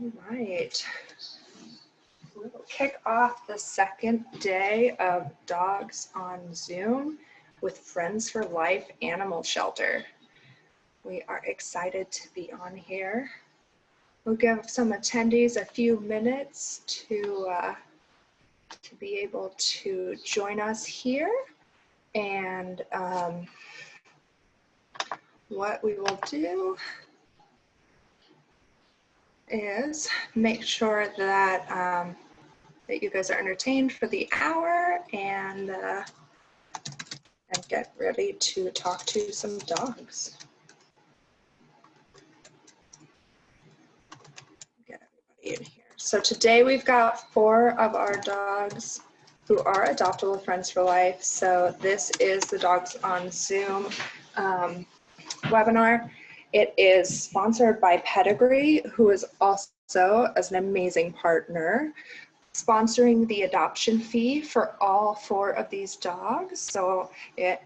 All right. We'll kick off the second day of Dogs on Zoom with Friends for Life Animal Shelter. We are excited to be on here. We'll give some attendees a few minutes to be able to join us here. And what we will do is make sure that that you guys are entertained for the hour and get ready to talk to some dogs. Get everybody in here. So today we've got 4 of our dogs who are adoptable Friends for Life. So this is the Dogs on Zoom webinar. It is sponsored by PEDIGREE, who is also as an amazing partner, sponsoring the adoption fee for all 4 of these dogs. So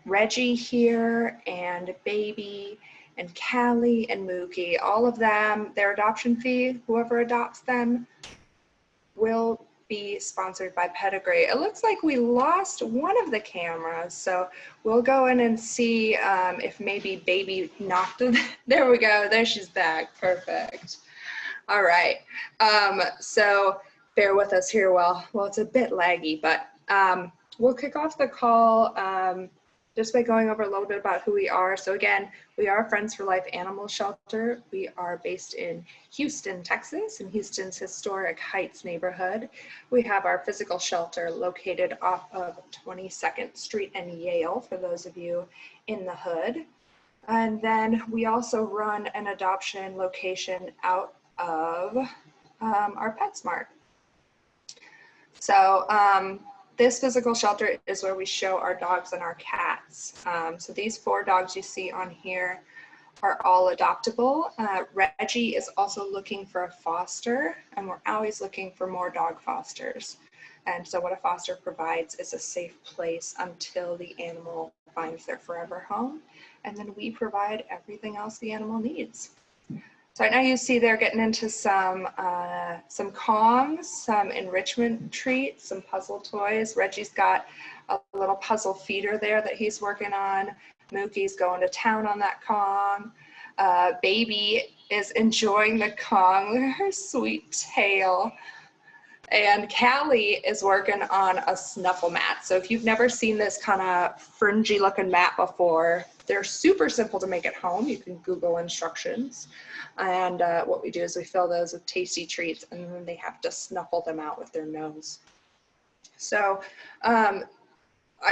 Reggie here and Baby and Callie and Mookie, all of them, their adoption fee, whoever adopts them will be sponsored by PEDIGREE. It looks like we lost one of the cameras, so we'll go in and see if maybe Baby knocked it. There we go, there she's back, perfect. All right, so bear with us here well, it's a bit laggy, but we'll kick off the call just by going over a little bit about who we are. So again, we are Friends for Life Animal Shelter. We are based in Houston, Texas, in Houston's historic Heights neighborhood. We have our physical shelter located off of 22nd Street and Yale, for those of you in the hood. And then we also run an adoption location out of our PetSmart. So this physical shelter is where we show our dogs and our cats. So these 4 dogs you see on here are all adoptable. Reggie is also looking for a foster, and we're always looking for more dog fosters. And so what a foster provides is a safe place until the animal finds their forever home. And then we provide everything else the animal needs. So right now you see they're getting into some Kongs, some enrichment treats, some puzzle toys. Reggie's got a little puzzle feeder there that he's working on. Mookie's going to town on that Kong. Baby is enjoying the Kong. Look at her sweet tail. And Callie is working on a snuffle mat. So if you've never seen this kind of fringy looking mat before, they're super simple to make at home. You can Google instructions. And what we do is we fill those with tasty treats, and then they have to snuffle them out with their nose. So I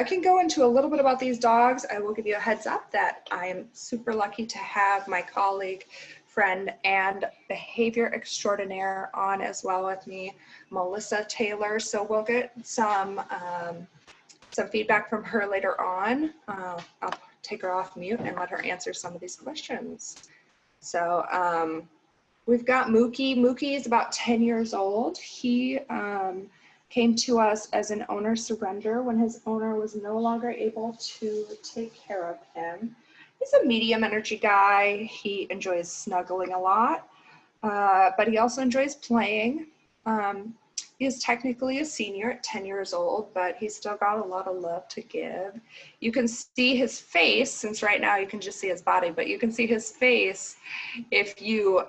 can go into a little bit about these dogs. I will give you a heads up that I am super lucky to have my colleague, friend, and behavior extraordinaire on as well with me, Melissa Taylor. So we'll get some feedback from her later on. I'll take her off mute and let her answer some of these questions. So we've got Mookie. Mookie is about 10 years old. He came to us as an owner surrender when his owner was no longer able to take care of him. He's a medium energy guy. He enjoys snuggling a lot, but he also enjoys playing. He is technically a senior at 10 years old, but he's still got a lot of love to give. You can see his face, since right now you can just see his body, but you can see his face if you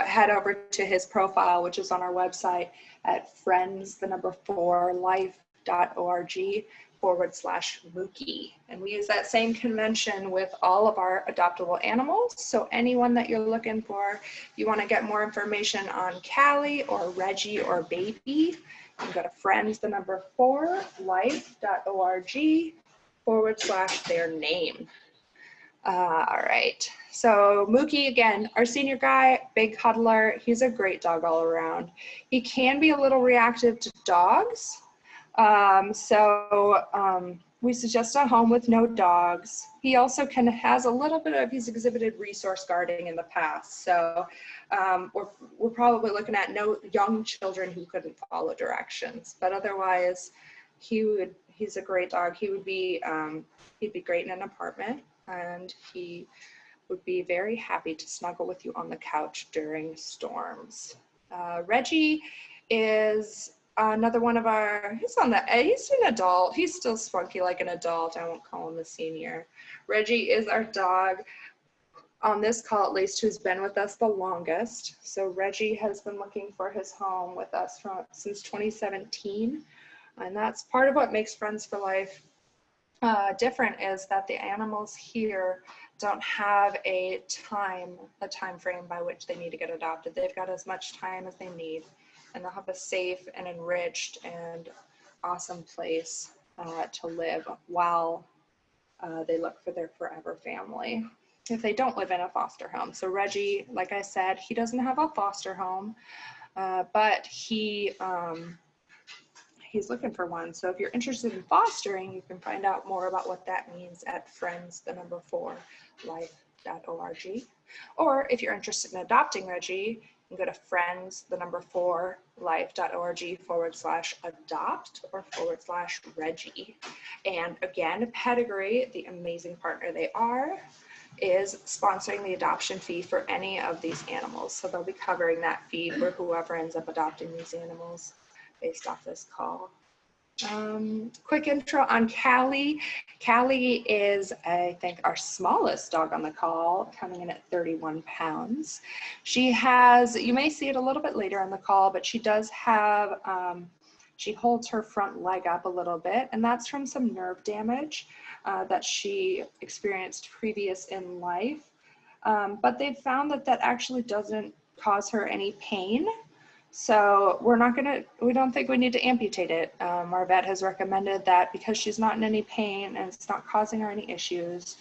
head over to his profile, which is on our website at friends4life.org/Mookie. And we use that same convention with all of our adoptable animals. So anyone that you're looking for, you want to get more information on Callie or Reggie or Baby, you can go to friends4life.org/their name. All right, so Mookie, again, our senior guy, big cuddler. He's a great dog all around. He can be a little reactive to dogs. We suggest a home with no dogs. He also has a little bit of, he's exhibited resource guarding in the past. So we're probably looking at no young children who couldn't follow directions, but otherwise he's a great dog. He'd be great in an apartment, and he would be very happy to snuggle with you on the couch during storms. Reggie is another one of our, he's an adult. He's still spunky like an adult. I won't call him a senior. Reggie is our dog, on this call at least, who's been with us the longest. So Reggie has been looking for his home with us since 2017. And that's part of what makes Friends for Life different, is that the animals here don't have a time frame by which they need to get adopted. They've got as much time as they need, and they'll have a safe and enriched and awesome place to live while they look for their forever family, if they don't live in a foster home. So Reggie, like I said, he doesn't have a foster home, but he's looking for one. So if you're interested in fostering, you can find out more about what that means at friends4life.org. Or if you're interested in adopting Reggie, you can go to friends4life.org/adopt or /Reggie. And again, Pedigree, the amazing partner they are, is sponsoring the adoption fee for any of these animals. So they'll be covering that fee for whoever ends up adopting these animals based off this call. Quick intro on Callie. Callie is, I think, our smallest dog on the call, coming in at 31 pounds. She has, you may see it a little bit later on the call, but she does have, she holds her front leg up a little bit, and that's from some nerve damage that she experienced previous in life. But they've found that that actually doesn't cause her any pain. So we don't think we need to amputate it. Our vet has recommended that because she's not in any pain and it's not causing her any issues,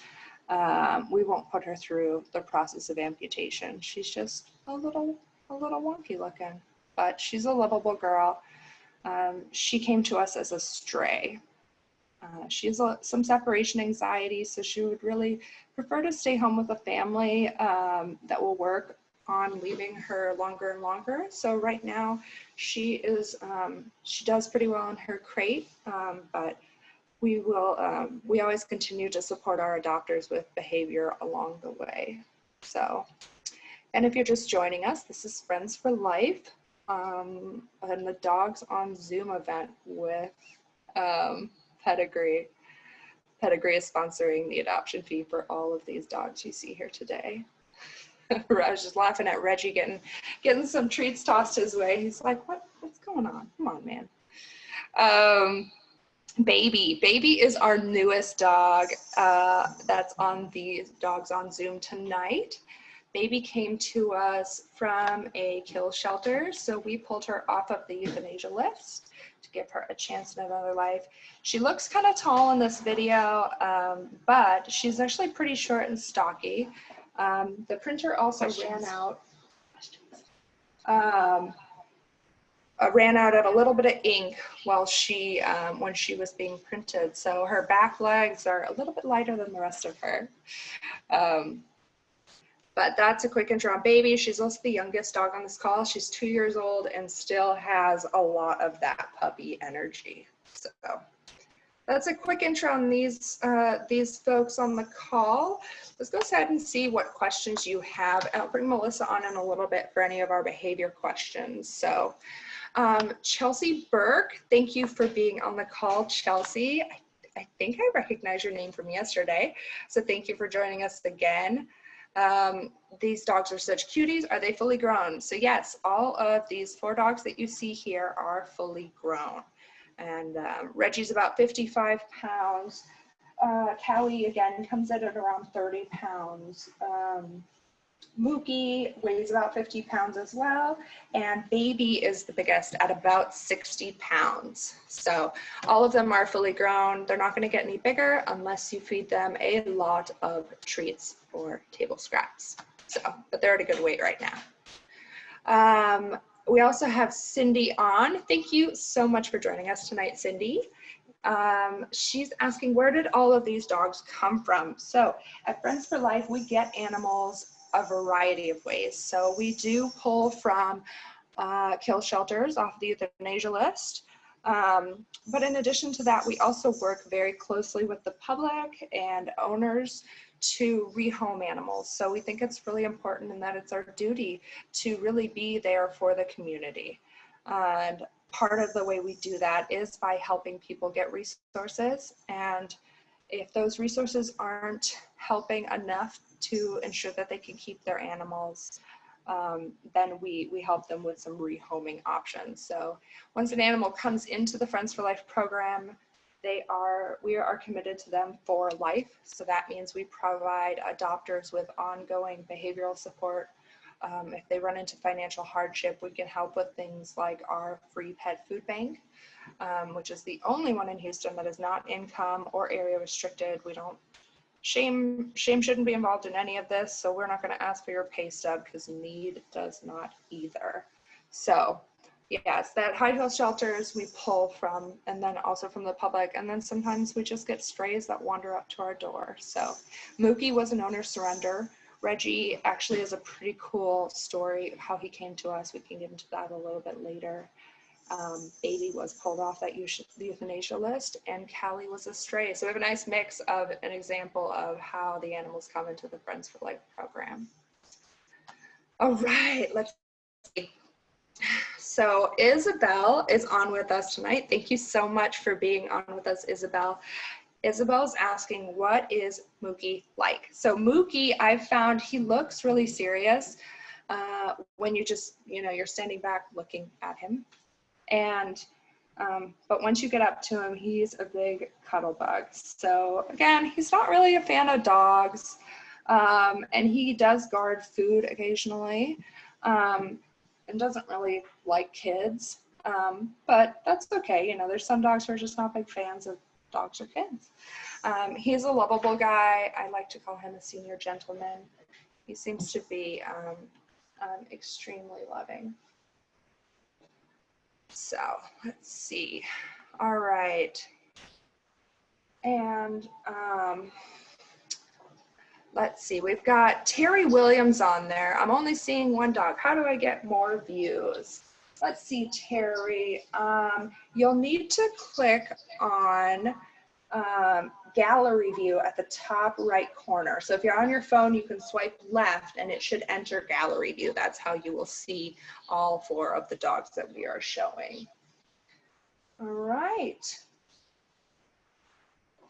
we won't put her through the process of amputation. She's just a little wonky looking, but she's a lovable girl. She came to us as a stray. She has some separation anxiety, so she would really prefer to stay home with a family that will work on leaving her longer and longer. So right now she does pretty well in her crate, but we always continue to support our adopters with behavior along the way. So, and if you're just joining us, this is Friends for Life and the Dogs on Zoom event with Pedigree. Pedigree is sponsoring the adoption fee for all of these dogs you see here today. I was just laughing at Reggie getting some treats tossed his way. He's like, what's going on? Come on, man. Baby is our newest dog that's on the Dogs on Zoom tonight. Baby came to us from a kill shelter, so we pulled her off of the euthanasia list to give her a chance at another life. She looks kind of tall in this video, but she's actually pretty short and stocky. The printer also ran out of a little bit of ink while when she was being printed. So her back legs are a little bit lighter than the rest of her. But that's a quick intro on Baby. She's also the youngest dog on this call. She's 2 years old and still has a lot of that puppy energy. So that's a quick intro on these folks on the call. Let's go ahead and see what questions you have. I'll bring Melissa on in a little bit for any of our behavior questions. So Chelsea Burke, thank you for being on the call, Chelsea. I think I recognize your name from yesterday. So thank you for joining us again. These dogs are such cuties. Are they fully grown? So yes, all of these 4 dogs that you see here are fully grown. And Reggie's about 55 pounds. Callie, again, comes in at around 30 pounds. Mookie weighs about 50 pounds as well. And Baby is the biggest at about 60 pounds. So all of them are fully grown. They're not going to get any bigger unless you feed them a lot of treats or table scraps. So, but they're at a good weight right now. We also have Cindy on. Thank you so much for joining us tonight, Cindy. She's asking, where did all of these dogs come from? So at Friends for Life, we get animals a variety of ways. So we do pull from kill shelters off the euthanasia list. But in addition to that, we also work very closely with the public and owners to rehome animals. So we think it's really important and that it's our duty to really be there for the community. And part of the way we do that is by helping people get resources. And if those resources aren't helping enough to ensure that they can keep their animals, then we help them with some rehoming options. So once an animal comes into the Friends for Life program, we are committed to them for life. So that means we provide adopters with ongoing behavioral support. If they run into financial hardship, we can help with things like our free pet food bank, which is the only one in Houston that is not income or area restricted. We don't, shame shouldn't be involved in any of this. So we're not going to ask for your pay stub because need does not either. So yes, that high heel shelters we pull from, and then also from the public. And then sometimes we just get strays that wander up to our door. So Mookie was an owner surrender. Reggie actually is a pretty cool story of how he came to us. We can get into that a little bit later. Baby was pulled off that euthanasia list, and Callie was a stray. So we have a nice mix of an example of how the animals come into the Friends for Life program. All right, let's see. So Isabel is on with us tonight. Thank you so much for being on with us, Isabel. Isabel's asking, what is Mookie like? So Mookie, I've found he looks really serious when you just, you're standing back looking at him. And, but once you get up to him, he's a big cuddle bug. So again, he's not really a fan of dogs. And he does guard food occasionally. And doesn't really like kids, but that's okay. There's some dogs who are just not big fans of dogs or kids. He's a lovable guy. I like to call him a senior gentleman. He seems to be extremely loving. So let's see. All right. And let's see, we've got Terry Williams on there. I'm only seeing one dog. How do I get more views? Let's see, Terry. You'll need to click on gallery view at the top right corner. So if you're on your phone, you can swipe left and it should enter gallery view. That's how you will see all 4 of the dogs that we are showing. All right.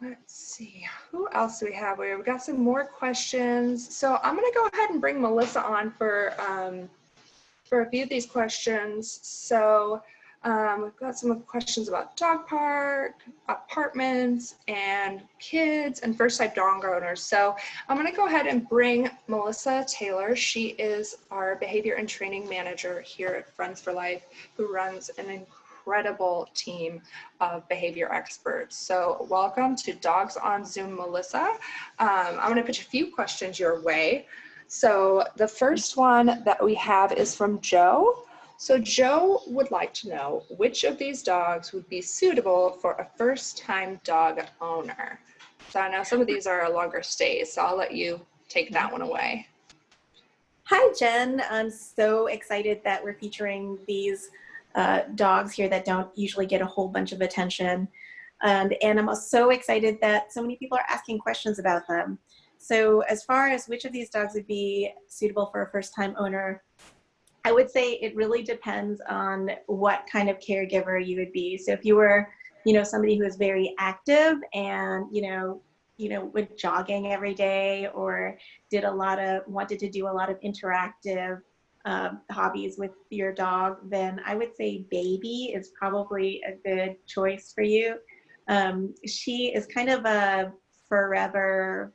Let's see, who else do we have? We've got some more questions. So I'm going to go ahead and bring Melissa on for a few of these questions. So we've got some questions about dog park, apartments, and kids, and first-time dog owners. So I'm going to go ahead and bring Melissa Taylor. She is our behavior and training manager here at Friends for Life, who runs an incredible team of behavior experts. So welcome to Dogs on Zoom, Melissa. I'm going to put a few questions your way. So the first one that we have is from Joe. So Joe would like to know which of these dogs would be suitable for a first-time dog owner. So I know some of these are longer stays, so I'll let you take that one away. Hi, Jen. I'm so excited that we're featuring these dogs here that don't usually get a whole bunch of attention. And I'm so excited that so many people are asking questions about them. So as far as which of these dogs would be suitable for a first-time owner, I would say it really depends on what kind of caregiver you would be. So if you were, somebody who is very active and, went jogging every day or wanted to do a lot of interactive hobbies with your dog, then I would say Baby is probably a good choice for you. She is kind of a forever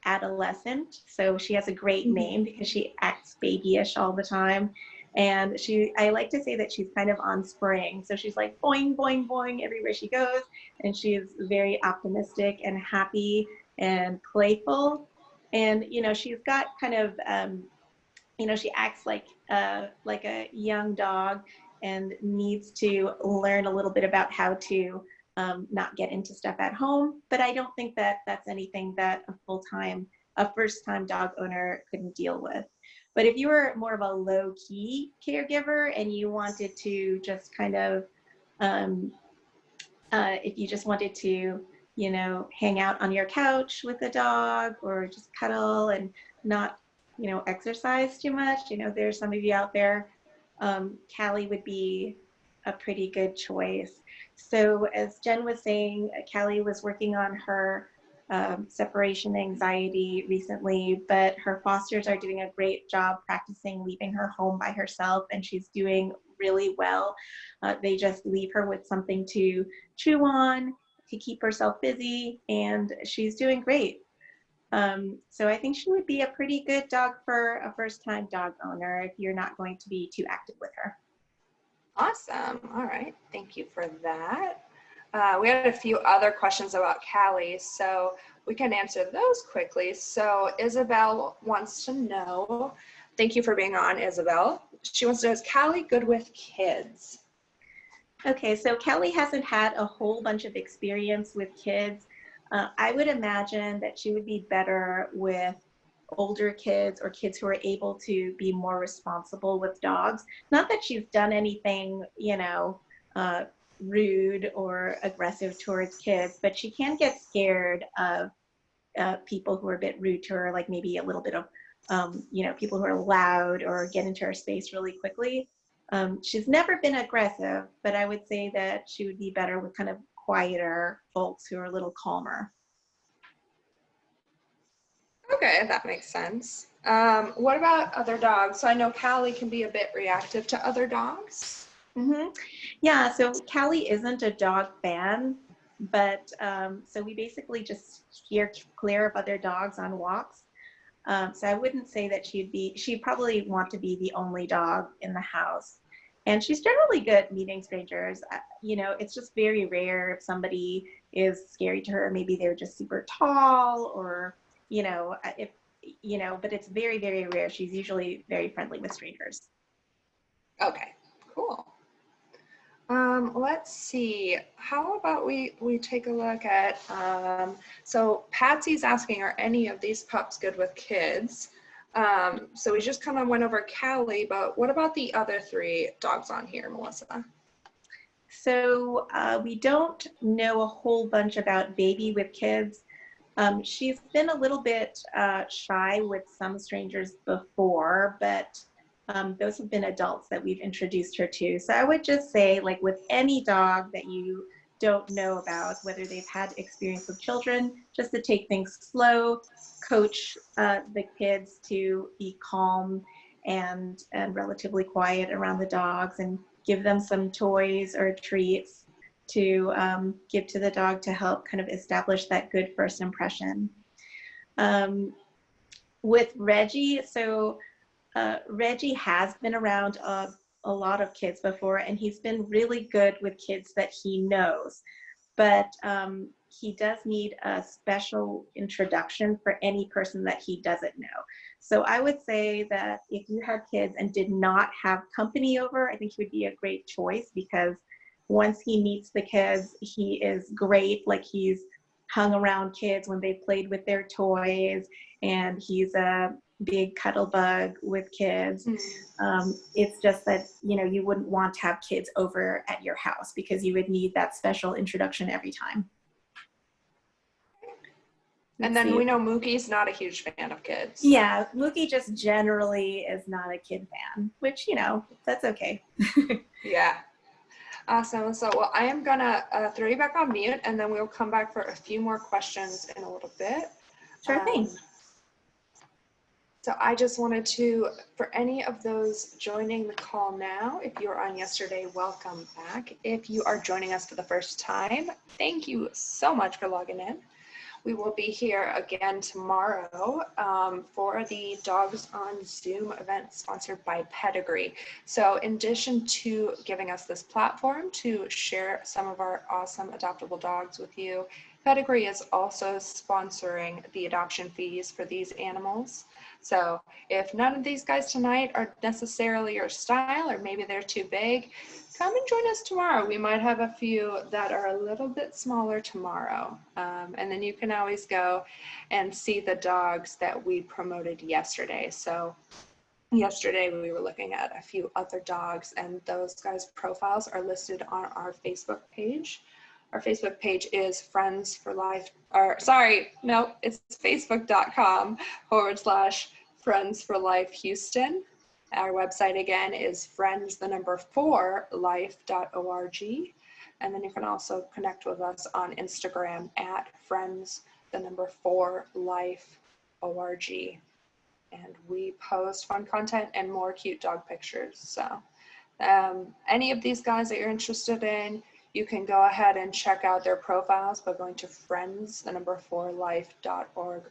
adolescent, so she has a great name because she acts babyish all the time. And I like to say that she's kind of on spring, so she's like boing boing boing everywhere she goes, and she is very optimistic and happy and playful. And she's got kind of she acts like a young dog and needs to learn a little bit about how to not get into stuff at home. But I don't think that that's anything that a first-time dog owner couldn't deal with. But if you were more of a low-key caregiver and you wanted to just kind of, if you just wanted to you know, hang out on your couch with the dog or just cuddle and not, you know, exercise too much. You know, there's some of you out there, Callie would be a pretty good choice. So as Jen was saying, Callie was working on her separation anxiety recently, but her fosters are doing a great job practicing leaving her home by herself, and she's doing really well. They just leave her with something to chew on, to keep herself busy, and she's doing great. So I think she would be a pretty good dog for a first-time dog owner if you're not going to be too active with her. Awesome. All right. Thank you for that. We had a few other questions about Callie, so we can answer those quickly. So Isabel wants to know, thank you for being on, Isabel. She wants to know, is Callie good with kids? Okay, so Kelly hasn't had a whole bunch of experience with kids. I would imagine that she would be better with older kids or kids who are able to be more responsible with dogs. Not that she's done anything, you know, rude or aggressive towards kids, but she can get scared of people who are a bit rude to her, like maybe a little bit of, you know, people who are loud or get into her space really quickly. She's never been aggressive, but I would say that she would be better with kind of quieter folks who are a little calmer. Okay, that makes sense. What about other dogs? So I know Callie can be a bit reactive to other dogs. Mm-hmm. Yeah, so Callie isn't a dog fan, but so we basically just steer clear of other dogs on walks. So I wouldn't say that she'd probably want to be the only dog in the house. And she's generally good meeting strangers. You know, it's just very rare if somebody is scary to her. Maybe they're just super tall or, you know, if, you know, but it's very, very rare. She's usually very friendly with strangers. Okay, cool. Let's see. How about we take a look at, so Patsy's asking, are any of these pups good with kids? So we just kind of went over Callie, but what about the other three dogs on here, Melissa? So we don't know a whole bunch about Baby with kids. She's been a little bit shy with some strangers before, but those have been adults that we've introduced her to. So I would just say, like with any dog that you don't know about, whether they've had experience with children, just to take things slow, coach the kids to be calm and relatively quiet around the dogs, and give them some toys or treats to give to the dog to help kind of establish that good first impression. With Reggie, so Reggie has been around a lot of kids before, and he's been really good with kids that he knows. But he does need a special introduction for any person that he doesn't know. So I would say that if you have kids and did not have company over, I think he would be a great choice, because once he meets the kids, he is great. Like, he's hung around kids when they played with their toys, and he's a big cuddle bug with kids. It's just that, you know, you wouldn't want to have kids over at your house because you would need that special introduction every time. And then we know Mookie's not a huge fan of kids. Yeah, Mookie just generally is not a kid fan, which, you know, that's okay. Yeah. Awesome. So, well, I am gonna throw you back on mute, and then we'll come back for a few more questions in a little bit. Sure thing. So I just wanted to, for any of those joining the call now, if you were on yesterday, welcome back. If you are joining us for the first time, thank you so much for logging in. We will be here again tomorrow for the Dogs on Zoom event sponsored by PEDIGREE. So in addition to giving us this platform to share some of our awesome adoptable dogs with you, PEDIGREE is also sponsoring the adoption fees for these animals. So if none of these guys tonight are necessarily your style, or maybe they're too big, come and join us tomorrow. We might have a few that are a little bit smaller tomorrow. And then you can always go and see the dogs that we promoted yesterday. So yesterday we were looking at a few other dogs, and those guys' profiles are listed on our Facebook page. Our Facebook page is Friends for Life, or sorry, no, it's facebook.com/Friends for Life Houston. Our website again is friends4life.org. And then you can also connect with us on Instagram at friends4life.org. And we post fun content and more cute dog pictures. So any of these guys that you're interested in, you can go ahead and check out their profiles by going to friends4life.org/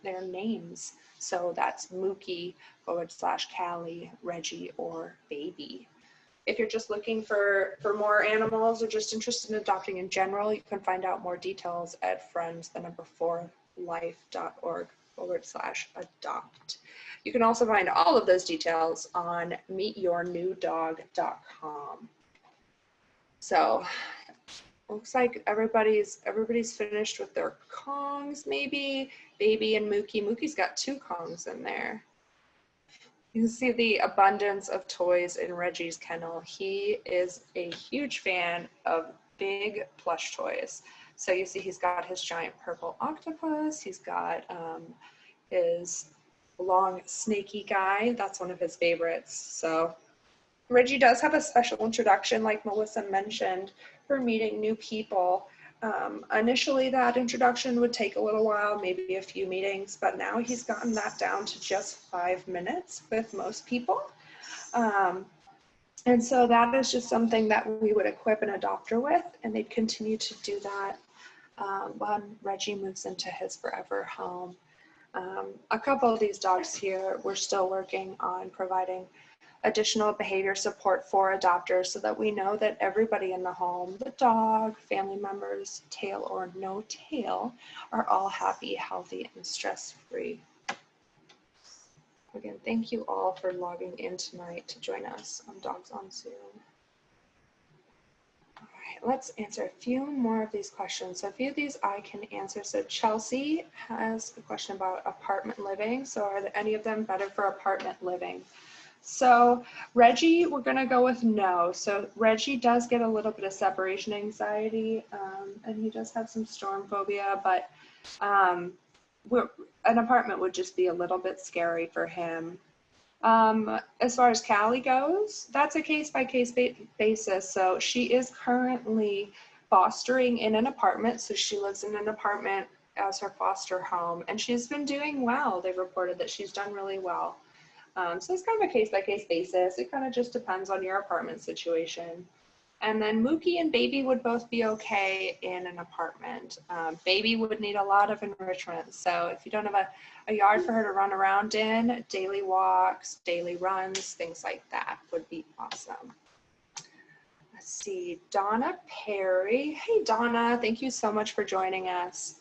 their names. So that's Mookie / Callie, Reggie, or Baby. If you're just looking for more animals or just interested in adopting in general, you can find out more details at friends4life.org/adopt. You can also find all of those details on meetyournewdog.com. So looks like everybody's finished with their Kongs, maybe. Baby and Mookie. Mookie's got 2 Kongs in there. You can see the abundance of toys in Reggie's kennel. He is a huge fan of big plush toys. So you see he's got his giant purple octopus. He's got his long snaky guy. That's one of his favorites. So Reggie does have a special introduction, like Melissa mentioned, for meeting new people. Initially, that introduction would take a little while, maybe a few meetings, but now he's gotten that down to just 5 minutes with most people. And so that is just something that we would equip an adopter with, and they'd continue to do that when Reggie moves into his forever home. A couple of these dogs here, we're still working on providing additional behavior support for adopters so that we know that everybody in the home, the dog, family members, tail or no tail, are all happy, healthy, and stress-free. Again, thank you all for logging in tonight to join us on Dogs on Zoom. All right, let's answer a few more of these questions. So a few of these I can answer. So Chelsea has a question about apartment living. So are there any of them better for apartment living? So Reggie, we're going to go with no. So Reggie does get a little bit of separation anxiety, and he does have some storm phobia, but an apartment would just be a little bit scary for him. As far as Callie goes, that's a case-by-case basis. So she is currently fostering in an apartment. So she lives in an apartment as her foster home, and she's been doing well. They've reported that she's done really well. So it's kind of a case-by-case basis. It kind of just depends on your apartment situation. And then Mookie and Baby would both be okay in an apartment. Baby would need a lot of enrichment. So if you don't have a yard for her to run around in, daily walks, daily runs, things like that would be awesome. Let's see, Donna Perry. Hey, Donna, thank you so much for joining us.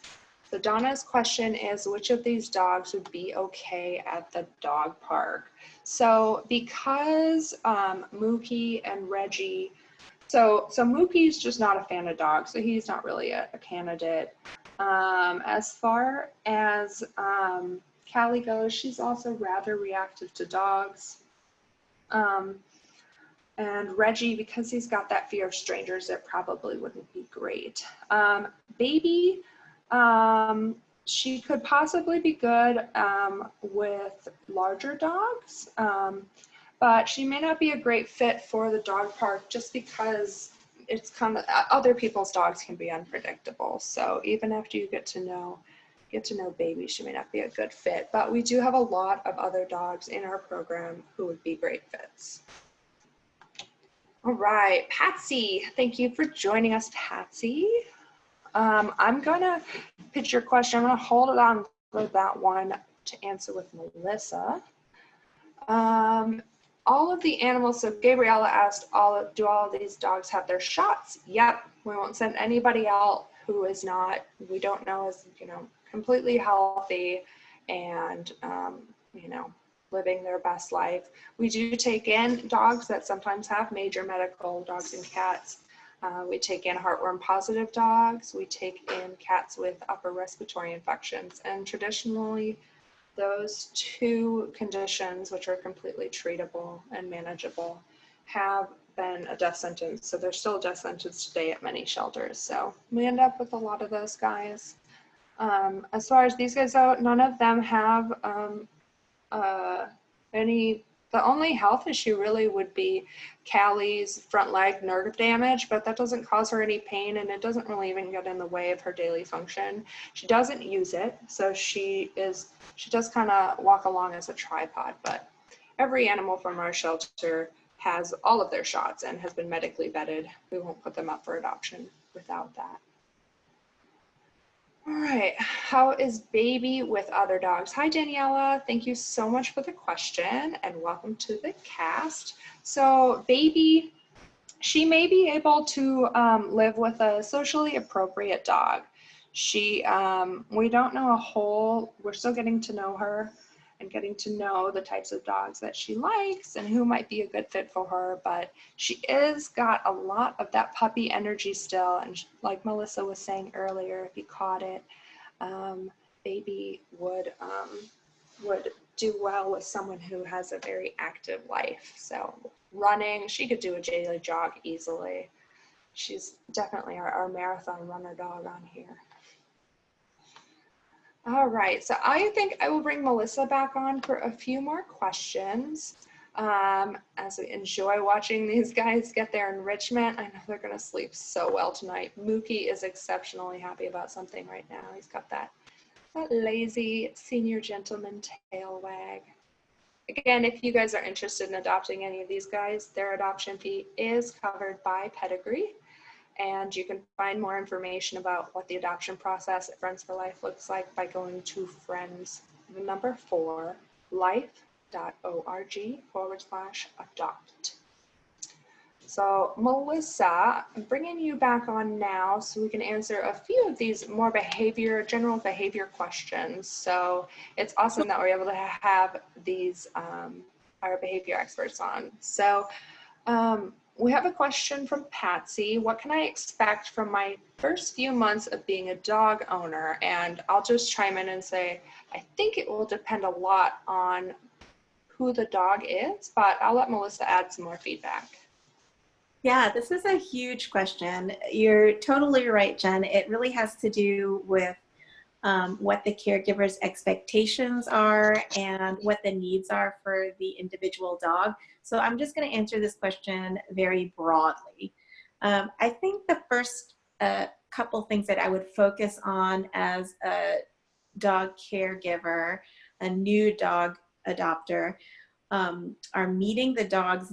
So Donna's question is, which of these dogs would be okay at the dog park? So because Mookie and Reggie, so Mookie's just not a fan of dogs, so he's not really a candidate. As far as Callie goes, she's also rather reactive to dogs. And Reggie, because he's got that fear of strangers, it probably wouldn't be great. Baby, she could possibly be good with larger dogs, but she may not be a great fit for the dog park just because it's kind of, other people's dogs can be unpredictable. So even after you get to know Baby, she may not be a good fit, but we do have a lot of other dogs in our program who would be great fits. All right, Patsy, thank you for joining us, Patsy. I'm gonna pitch your question. I'm gonna hold it on for that one to answer with Melissa. All of the animals, so Gabriella asked, do all of these dogs have their shots? Yep, we won't send anybody out who is not, we don't know is, completely healthy and, living their best life. We do take in dogs that sometimes have major medical, dogs and cats. We take in heartworm positive dogs. We take in cats with upper respiratory infections. And traditionally, those 2 conditions, which are completely treatable and manageable, have been a death sentence. So there's still a death sentence today at many shelters. So we end up with a lot of those guys. As far as these guys go, none of them have the only health issue really would be Callie's front leg nerve damage, but that doesn't cause her any pain, and it doesn't really even get in the way of her daily function. She doesn't use it, so she does kind of walk along as a tripod, but every animal from our shelter has all of their shots and has been medically vetted. We won't put them up for adoption without that. All right, how is Baby with other dogs? Hi, Daniela. Thank you so much for the question and welcome to the cast. So Baby, she may be able to live with a socially appropriate dog. We don't know we're still getting to know her and getting to know the types of dogs that she likes and who might be a good fit for her, but she is got a lot of that puppy energy still, and like Melissa was saying earlier, if you caught it, Baby would do well with someone who has a very active life. So running, she could do a daily jog easily. She's definitely our marathon runner dog on here. All right, so I think I will bring Melissa back on for a few more questions. As we enjoy watching these guys get their enrichment. I know they're gonna sleep so well tonight. Mookie is exceptionally happy about something right now. He's got that lazy senior gentleman tail wag. Again, if you guys are interested in adopting any of these guys, their adoption fee is covered by Pedigree. And you can find more information about what the adoption process at Friends for Life looks like by going to friends4life.org/adopt. So Melissa, I'm bringing you back on now so we can answer a few of these more general behavior questions. So it's awesome that we're able to have these, our behavior experts on. So we have a question from Patsy. What can I expect from my first few months of being a dog owner? And I'll just chime in and say, I think it will depend a lot on who the dog is, but I'll let Melissa add some more feedback. Yeah, this is a huge question. You're totally right, Jen. It really has to do with what the caregiver's expectations are and what the needs are for the individual dog. So I'm just going to answer this question very broadly. I think the first couple things that I would focus on as a dog caregiver, a new dog adopter, are meeting the dog's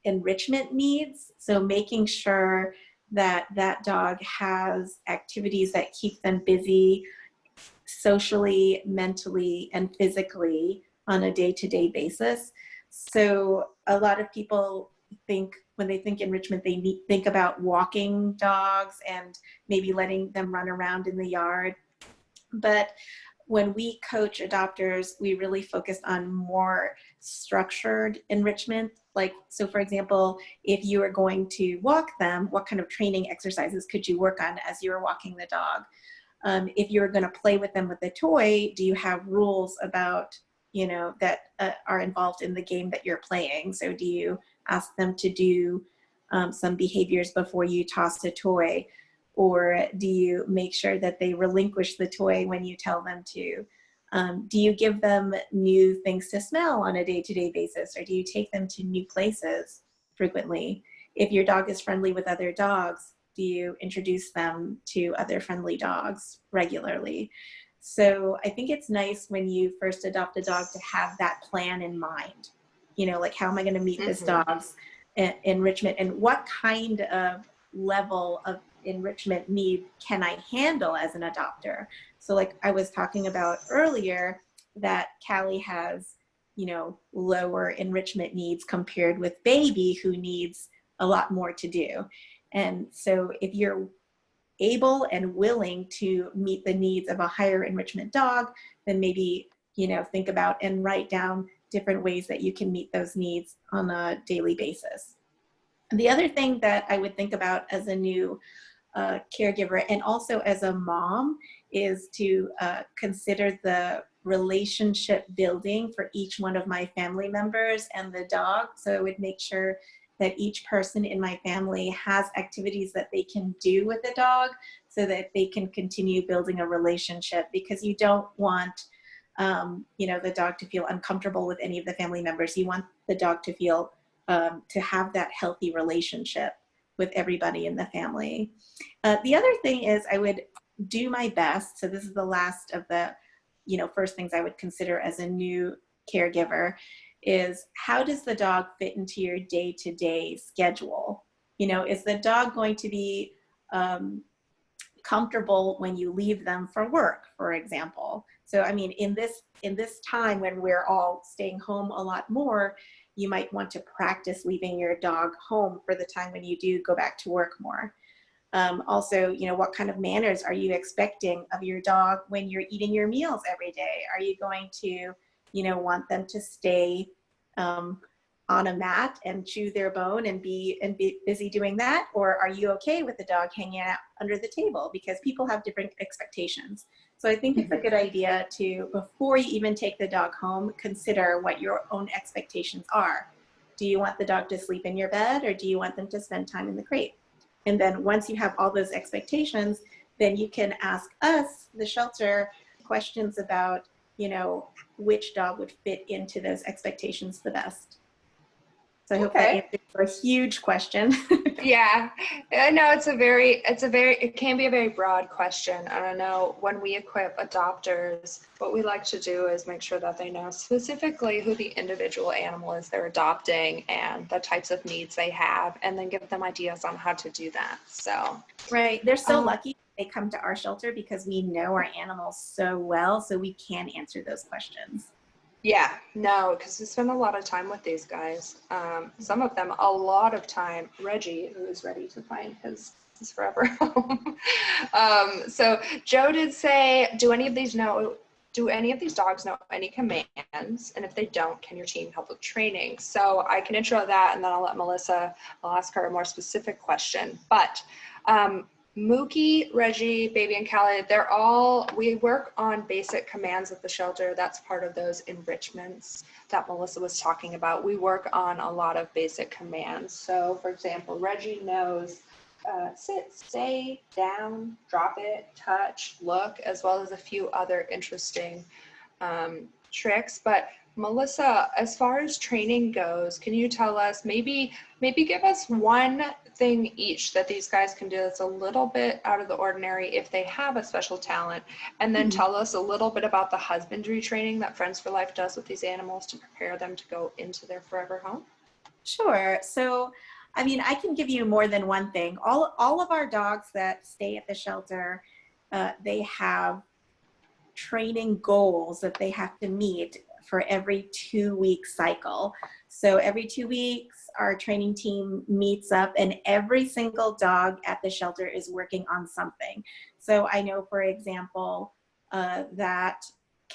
enrichment needs. So making sure that that dog has activities that keep them busy socially, mentally, and physically on a day-to-day basis. So a lot of people think, when they think enrichment, they think about walking dogs and maybe letting them run around in the yard. But when we coach adopters, we really focus on more structured enrichment. Like, so for example, if you are going to walk them, what kind of training exercises could you work on as you're walking the dog? If you're going to play with them with a toy, do you have rules about, that are involved in the game that you're playing? So do you ask them to do some behaviors before you toss a toy? Or do you make sure that they relinquish the toy when you tell them to? Do you give them new things to smell on a day-to-day basis? Or do you take them to new places frequently? If your dog is friendly with other dogs, do you introduce them to other friendly dogs regularly? So I think it's nice when you first adopt a dog to have that plan in mind. Like, how am I going to meet this dog's enrichment, and what kind of level of enrichment need can I handle as an adopter? So like I was talking about earlier, that Callie has, lower enrichment needs compared with Baby, who needs a lot more to do. And so if you're able and willing to meet the needs of a higher enrichment dog, then maybe, think about and write down different ways that you can meet those needs on a daily basis. The other thing that I would think about as a new caregiver, and also as a mom, is to consider the relationship building for each one of my family members and the dog. So I would make sure that each person in my family has activities that they can do with the dog so that they can continue building a relationship, because you don't want you know, the dog to feel uncomfortable with any of the family members. You want the dog to feel to have that healthy relationship with everybody in the family. The other thing is I would do my best. So this is the last of the, you know, first things I would consider as a new caregiver is, how does the dog fit into your day-to-day schedule? You know, is the dog going to be comfortable when you leave them for work, for example? So, I mean, in this time when we're all staying home a lot more, you might want to practice leaving your dog home for the time when you do go back to work more. Also, you know, what kind of manners are you expecting of your dog when you're eating your meals every day? Are you going to, you know, want them to stay on a mat and chew their bone and be busy doing that? Or are you okay with the dog hanging out under the table? Because people have different expectations. So I think it's a good idea to, before you even take the dog home, consider what your own expectations are. Do you want the dog to sleep in your bed, or do you want them to spend time in the crate? And then once you have all those expectations, then you can ask us, the shelter, questions about, you know, which dog would fit into those expectations the best. So I hope that answers a huge question. Yeah, I know it can be a very broad question. And I know when we equip adopters, what we like to do is make sure that they know specifically who the individual animal is they're adopting and the types of needs they have, and then give them ideas on how to do that. So, right. They're so lucky they come to our shelter because we know our animals so well, so we can answer those questions. Yeah, no, because we spend a lot of time with these guys. Some of them, a lot of time. Reggie, who is ready to find his forever home. So Joe did say, do any of these dogs know any commands? And if they don't, can your team help with training? So I can intro that, and then I'll ask her a more specific question. But Mookie, Reggie, Baby, and Callie, we work on basic commands at the shelter. That's part of those enrichments that Melissa was talking about. We work on a lot of basic commands. So, for example, Reggie knows sit, stay, down, drop it, touch, look, as well as a few other interesting tricks. But Melissa, as far as training goes, can you tell us, maybe give us one thing each that these guys can do that's a little bit out of the ordinary if they have a special talent, and then tell us a little bit about the husbandry training that Friends for Life does with these animals to prepare them to go into their forever home? Sure. So, I mean, I can give you more than one thing. All of our dogs that stay at the shelter, they have training goals that they have to meet for every 2-week cycle. So every 2 weeks, our training team meets up, and every single dog at the shelter is working on something. So I know, for example, that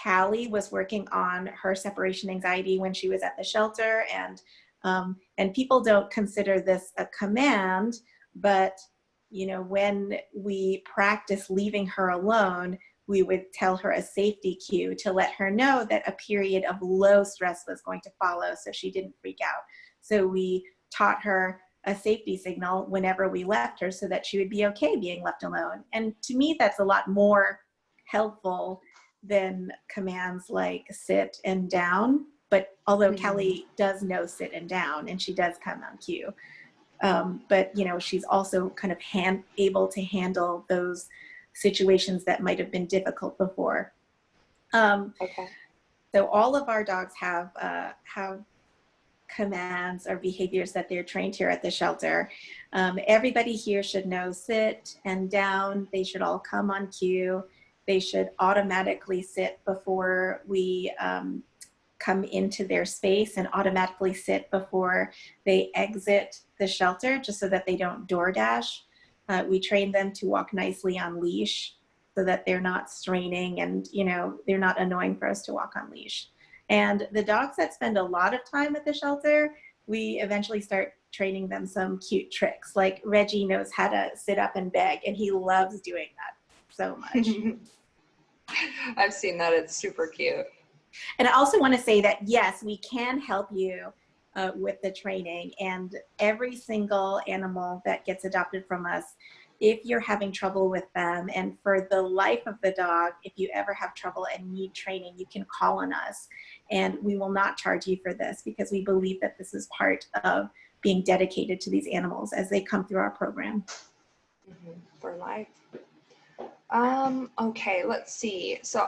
Callie was working on her separation anxiety when she was at the shelter, and people don't consider this a command, but you know, when we practice leaving her alone, we would tell her a safety cue to let her know that a period of low stress was going to follow, so she didn't freak out. So we taught her a safety signal whenever we left her so that she would be okay being left alone. And to me, that's a lot more helpful than commands like sit and down. But although Kelly does know sit and down, and she does come on cue, but you know, she's also kind of able to handle those situations that might have been difficult before. So all of our dogs have commands or behaviors that they're trained here at the shelter. Everybody here should know sit and down. They should all come on cue. They should automatically sit before we come into their space, and automatically sit before they exit the shelter, just so that they don't door dash. We train them to walk nicely on leash so that they're not straining, and you know, they're not annoying for us to walk on leash. And the dogs that spend a lot of time at the shelter, we eventually start training them some cute tricks. Like Reggie knows how to sit up and beg, and he loves doing that so much. I've seen that. It's super cute. And I also want to say that, yes, we can help you with the training. And every single animal that gets adopted from us, if you're having trouble with them, and for the life of the dog, if you ever have trouble and need training, you can call on us, and we will not charge you for this, because we believe that this is part of being dedicated to these animals as they come through our program. For life. Okay, let's see. So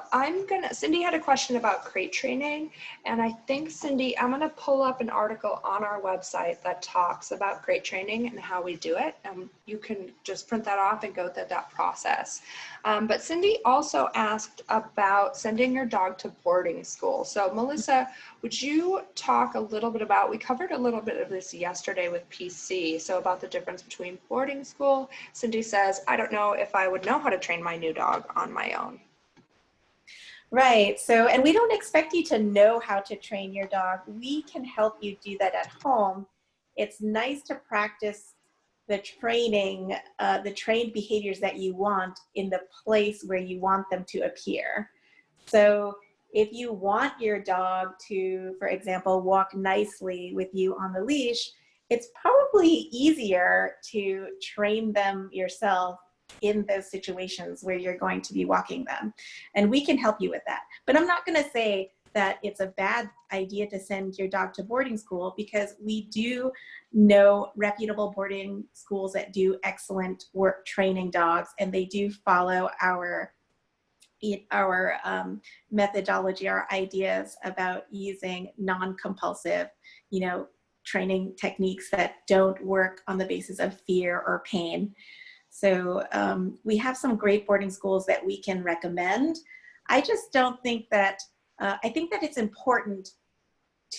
Cindy had a question about crate training, and I think, Cindy, I'm gonna pull up an article on our website that talks about crate training and how we do it. And you can just print that off and go through that process. But Cindy also asked about sending your dog to boarding school. So Melissa, would you talk a little bit about, we covered a little bit of this yesterday with PC, so about the difference between boarding school. Cindy says, I don't know if I would know how to train my new dog on my own. Right. So, and we don't expect you to know how to train your dog. We can help you do that at home. It's nice to practice the training, the trained behaviors that you want in the place where you want them to appear. So if you want your dog to, for example, walk nicely with you on the leash, it's probably easier to train them yourself in those situations where you're going to be walking them. And we can help you with that. But I'm not going to say that it's a bad idea to send your dog to boarding school, because we do know reputable boarding schools that do excellent work training dogs, and they do follow our methodology, our ideas about using non-compulsive, training techniques that don't work on the basis of fear or pain. So we have some great boarding schools that we can recommend. I just don't think that, I think that it's important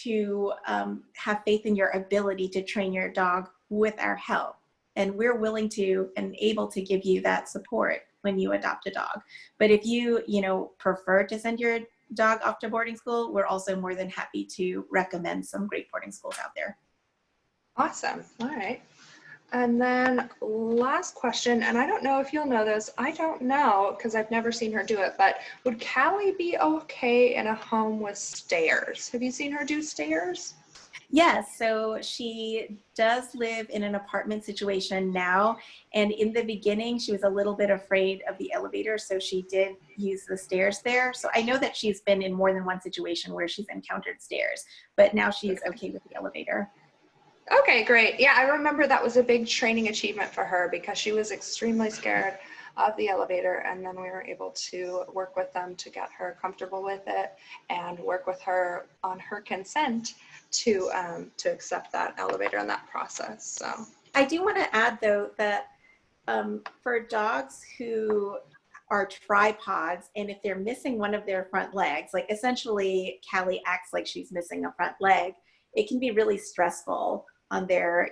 to have faith in your ability to train your dog with our help. And we're willing to and able to give you that support when you adopt a dog. But if you, prefer to send your dog off to boarding school, we're also more than happy to recommend some great boarding schools out there. Awesome. All right. And then last question, and I don't know if you'll know this, I don't know because I've never seen her do it, but would Callie be okay in a home with stairs? Have you seen her do stairs? Yes, so she does live in an apartment situation now, and in the beginning she was a little bit afraid of the elevator, so she did use the stairs there. So I know that she's been in more than one situation where she's encountered stairs, but now she's okay with the elevator. Okay, great. Yeah, I remember that was a big training achievement for her because she was extremely scared of the elevator, and then we were able to work with them to get her comfortable with it and work with her on her consent to accept that elevator and that process. So I do want to add though that for dogs who are tripods, and if they're missing one of their front legs, like essentially Callie acts like she's missing a front leg, it can be really stressful on their,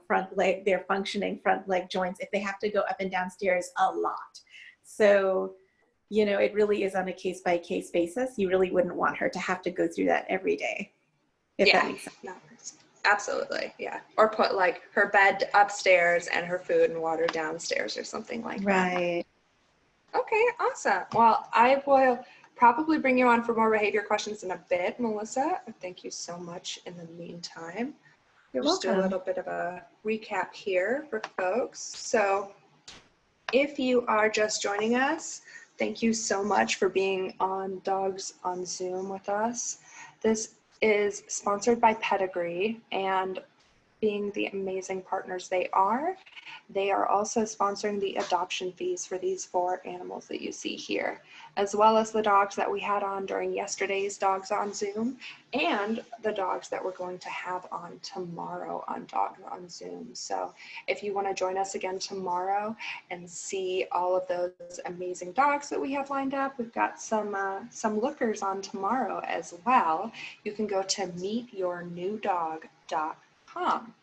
front leg, their functioning front leg joints if they have to go up and down stairs a lot. So, it really is on a case-by-case basis. You really wouldn't want her to have to go through that every day, if that makes sense. No, absolutely, yeah. Or put like her bed upstairs and her food and water downstairs or something like that. Right. Okay, awesome. Well, I will probably bring you on for more behavior questions in a bit, Melissa. Thank you so much in the meantime. You're Just welcome. do a little bit of a recap here for folks. So if you are just joining us, thank you so much for being on Dogs on Zoom with us. This is sponsored by PEDIGREE, and being the amazing partners they are also sponsoring the adoption fees for these 4 animals that you see here, as well as the dogs that we had on during yesterday's Dogs on Zoom and the dogs that we're going to have on tomorrow on Dogs on Zoom. So if you want to join us again tomorrow and see all of those amazing dogs that we have lined up, we've got some lookers on tomorrow as well. You can go to meetyournewdog.com.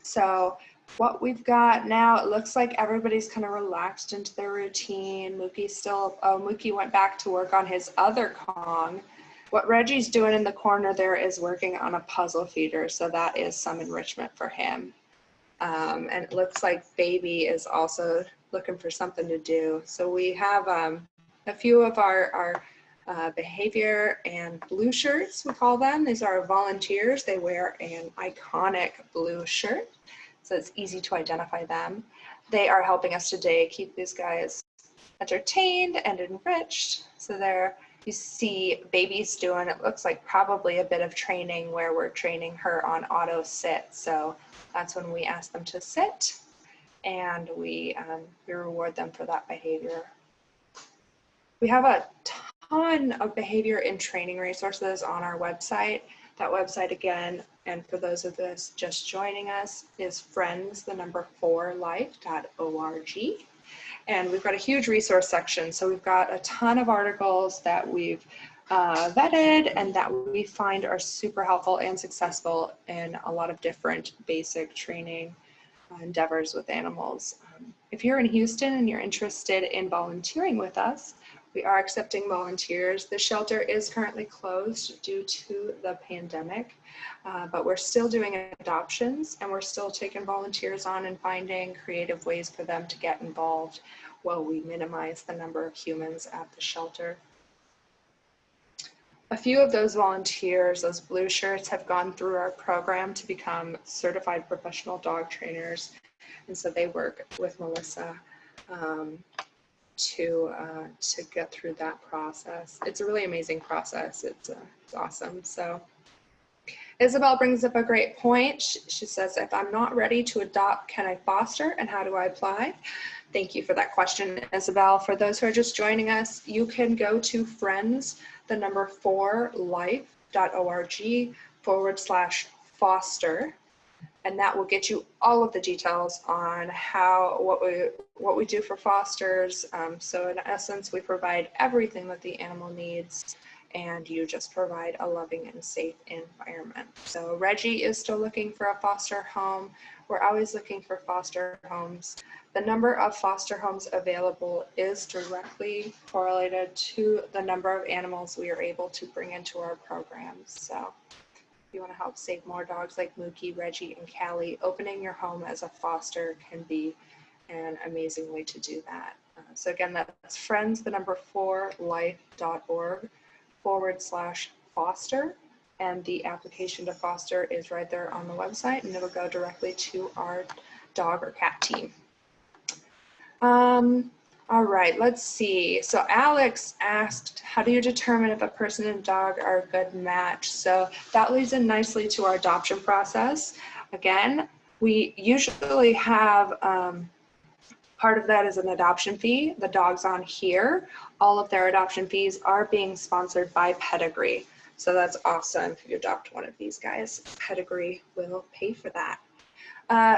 So what we've got now, it looks like everybody's kind of relaxed into their routine. Mookie went back to work on his other Kong. What Reggie's doing in the corner there is working on a puzzle feeder, so that is some enrichment for him. And it looks like Baby is also looking for something to do. So we have a few of our behavior and blue shirts, we call them. These are our volunteers. They wear an iconic blue shirt, so it's easy to identify them. They are helping us today keep these guys entertained and enriched. So there you see baby's doing, it looks like probably a bit of training where we're training her on auto sit. So that's when we ask them to sit, and we reward them for that behavior. We have a ton of behavior and training resources on our website. That website again, and for those of us just joining us, is friends4life.org. And we've got a huge resource section. So we've got a ton of articles that we've vetted and that we find are super helpful and successful in a lot of different basic training endeavors with animals. If you're in Houston and you're interested in volunteering with us, we are accepting volunteers. The shelter is currently closed due to the pandemic, but we're still doing adoptions, and we're still taking volunteers on and finding creative ways for them to get involved while we minimize the number of humans at the shelter. A few of those volunteers, those blue shirts, have gone through our program to become certified professional dog trainers, and so they work with Melissa to get through that process. It's a really amazing process. It's awesome. So Isabel brings up a great point. She says, if I'm not ready to adopt, can I foster, and how do I apply? Thank you for that question, Isabel. For those who are just joining us, you can go to friends4life.org/foster. And that will get you all of the details on what we do for fosters. So in essence, we provide everything that the animal needs, and you just provide a loving and safe environment. So Reggie is still looking for a foster home. We're always looking for foster homes. The number of foster homes available is directly correlated to the number of animals we are able to bring into our programs. So if you want to help save more dogs like Mookie, Reggie, and Callie, opening your home as a foster can be an amazing way to do that. So again, that's friends4life.org/foster. And the application to foster is right there on the website, and it'll go directly to our dog or cat team. All right, let's see. So Alex asked, how do you determine if a person and dog are a good match? So that leads in nicely to our adoption process. Again, we usually have part of that is an adoption fee. The dogs on here, all of their adoption fees are being sponsored by PEDIGREE. So that's awesome. If you adopt one of these guys, PEDIGREE will pay for that.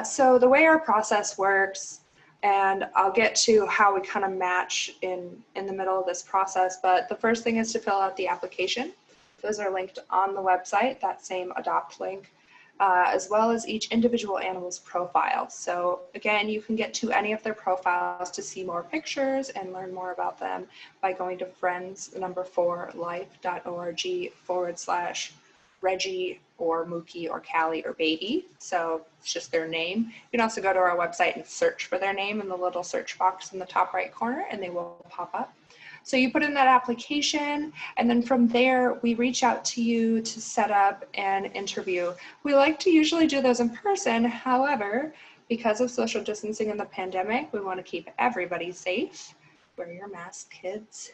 So the way our process works, and I'll get to how we kind of match in the middle of this process, but the first thing is to fill out the application. Those are linked on the website, that same adopt link, as well as each individual animal's profile. So again, you can get to any of their profiles to see more pictures and learn more about them by going to friends4life.org/Reggie or Mookie or Callie or Baby. So it's just their name. You can also go to our website and search for their name in the little search box in the top right corner, and they will pop up. So you put in that application, and then from there, we reach out to you to set up an interview. We like to usually do those in person. However, because of social distancing and the pandemic, we want to keep everybody safe. Wear your mask, kids.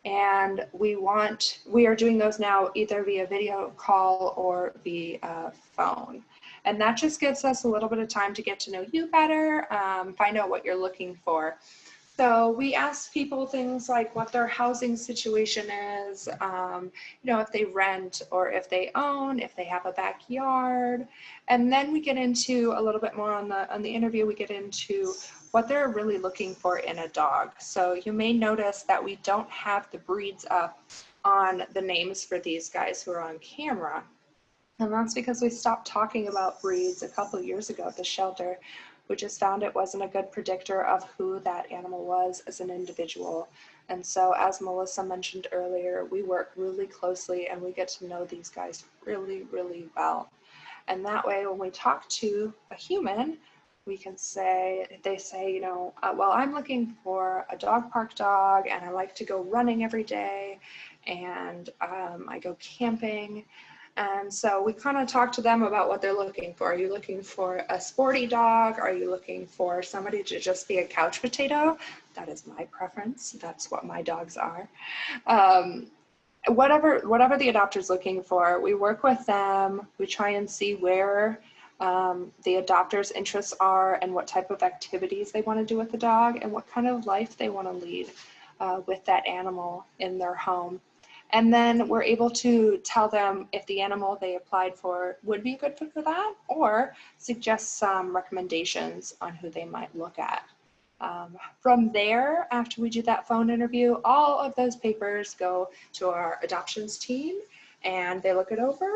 And we are doing those now either via video call or via phone. And that just gives us a little bit of time to get to know you better, find out what you're looking for. So we ask people things like what their housing situation is, if they rent or if they own, if they have a backyard. And then we get into a little bit more on the interview, we get into what they're really looking for in a dog. So you may notice that we don't have the breeds up on the names for these guys who are on camera. And that's because we stopped talking about breeds a couple of years ago at the shelter. We just found it wasn't a good predictor of who that animal was as an individual. And so as Melissa mentioned earlier, we work really closely and we get to know these guys really, really well. And that way, when we talk to a human, we can say, if they say, you know, well, I'm looking for a dog park dog and I like to go running every day and I go camping. And so we kind of talk to them about what they're looking for. Are you looking for a sporty dog? Are you looking for somebody to just be a couch potato? That is my preference. That's what my dogs are. Whatever the adopter's looking for, we work with them. We try and see where the adopter's interests are and what type of activities they want to do with the dog and what kind of life they want to lead with that animal in their home. And then we're able to tell them if the animal they applied for would be a good fit for that, or suggest some recommendations on who they might look at. From there, after we do that phone interview, all of those papers go to our adoptions team and they look it over.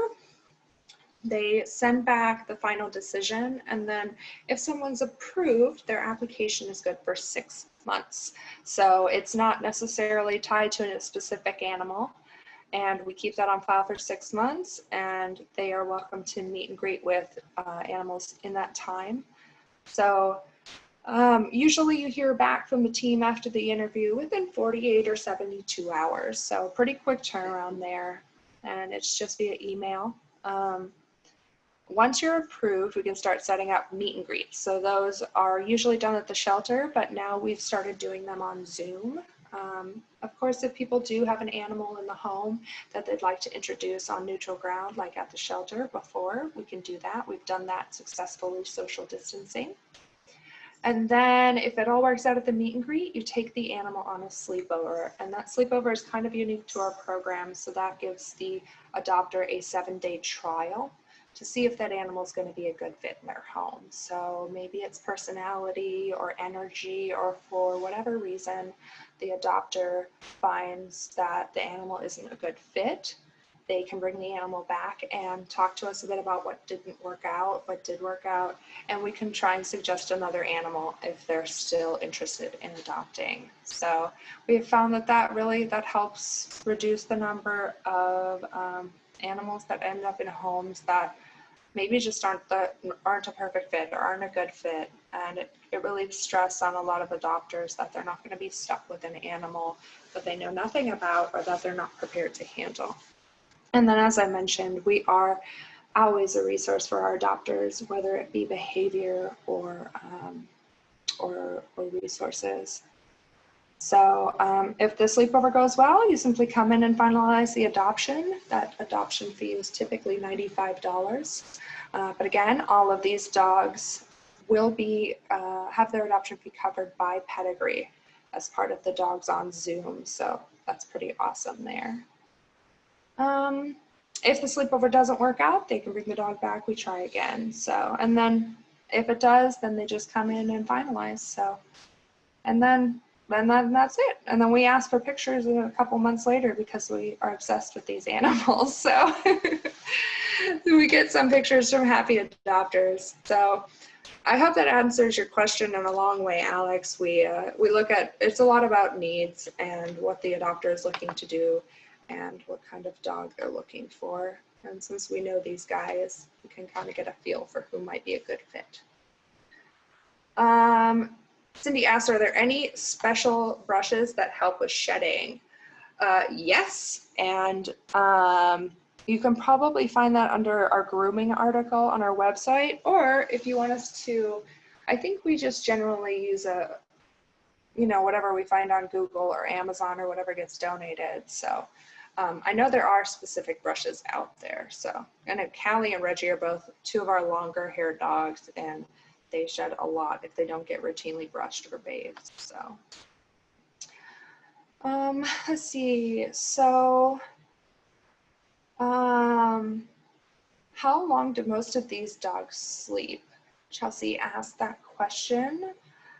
They send back the final decision, and then if someone's approved, their application is good for 6 months. So it's not necessarily tied to a specific animal, and we keep that on file for 6 months, and they are welcome to meet and greet with animals in that time. So usually you hear back from the team after the interview within 48 or 72 hours. So pretty quick turnaround there, and it's just via email. Once you're approved, we can start setting up meet and greets. So those are usually done at the shelter, but now we've started doing them on Zoom. Of course, if people do have an animal in the home that they'd like to introduce on neutral ground, like at the shelter before, we can do that. We've done that successfully, social distancing. And then if it all works out at the meet and greet, you take the animal on a sleepover. And that sleepover is kind of unique to our program. So that gives the adopter a 7-day trial to see if that animal is going to be a good fit in their home. So maybe it's personality or energy, or for whatever reason, the adopter finds that the animal isn't a good fit. They can bring the animal back and talk to us a bit about what didn't work out, what did work out, and we can try and suggest another animal if they're still interested in adopting. So we've found that that helps reduce the number of animals that end up in homes that maybe just aren't a perfect fit or aren't a good fit, and it relieves stress on a lot of adopters that they're not going to be stuck with an animal that they know nothing about or that they're not prepared to handle. And then, as I mentioned, we are always a resource for our adopters, whether it be behavior or resources. So if the sleepover goes well, you simply come in and finalize the adoption. That adoption fee is typically $95. But again, all of these dogs will be have their adoption fee covered by PEDIGREE as part of the Dogs on Zoom. So that's pretty awesome there. If the sleepover doesn't work out, they can bring the dog back. We try again. So, and then if it does, then they just come in and finalize. So, and then that's it. And then we ask for pictures a couple months later because we are obsessed with these animals. So we get some pictures from happy adopters. So I hope that answers your question in a long way, Alex. We look at, it's a lot about needs and what the adopter is looking to do and what kind of dog they're looking for. And since we know these guys, we can kind of get a feel for who might be a good fit. Cindy asked, are there any special brushes that help with shedding? Yes, and you can probably find that under our grooming article on our website, or if you want us to, I think we just generally use whatever we find on Google or Amazon or whatever gets donated. So I know there are specific brushes out there. So, and Callie and Reggie are both two of our longer haired dogs, and they shed a lot if they don't get routinely brushed or bathed. So, let's see. So, how long do most of these dogs sleep? Chelsea asked that question.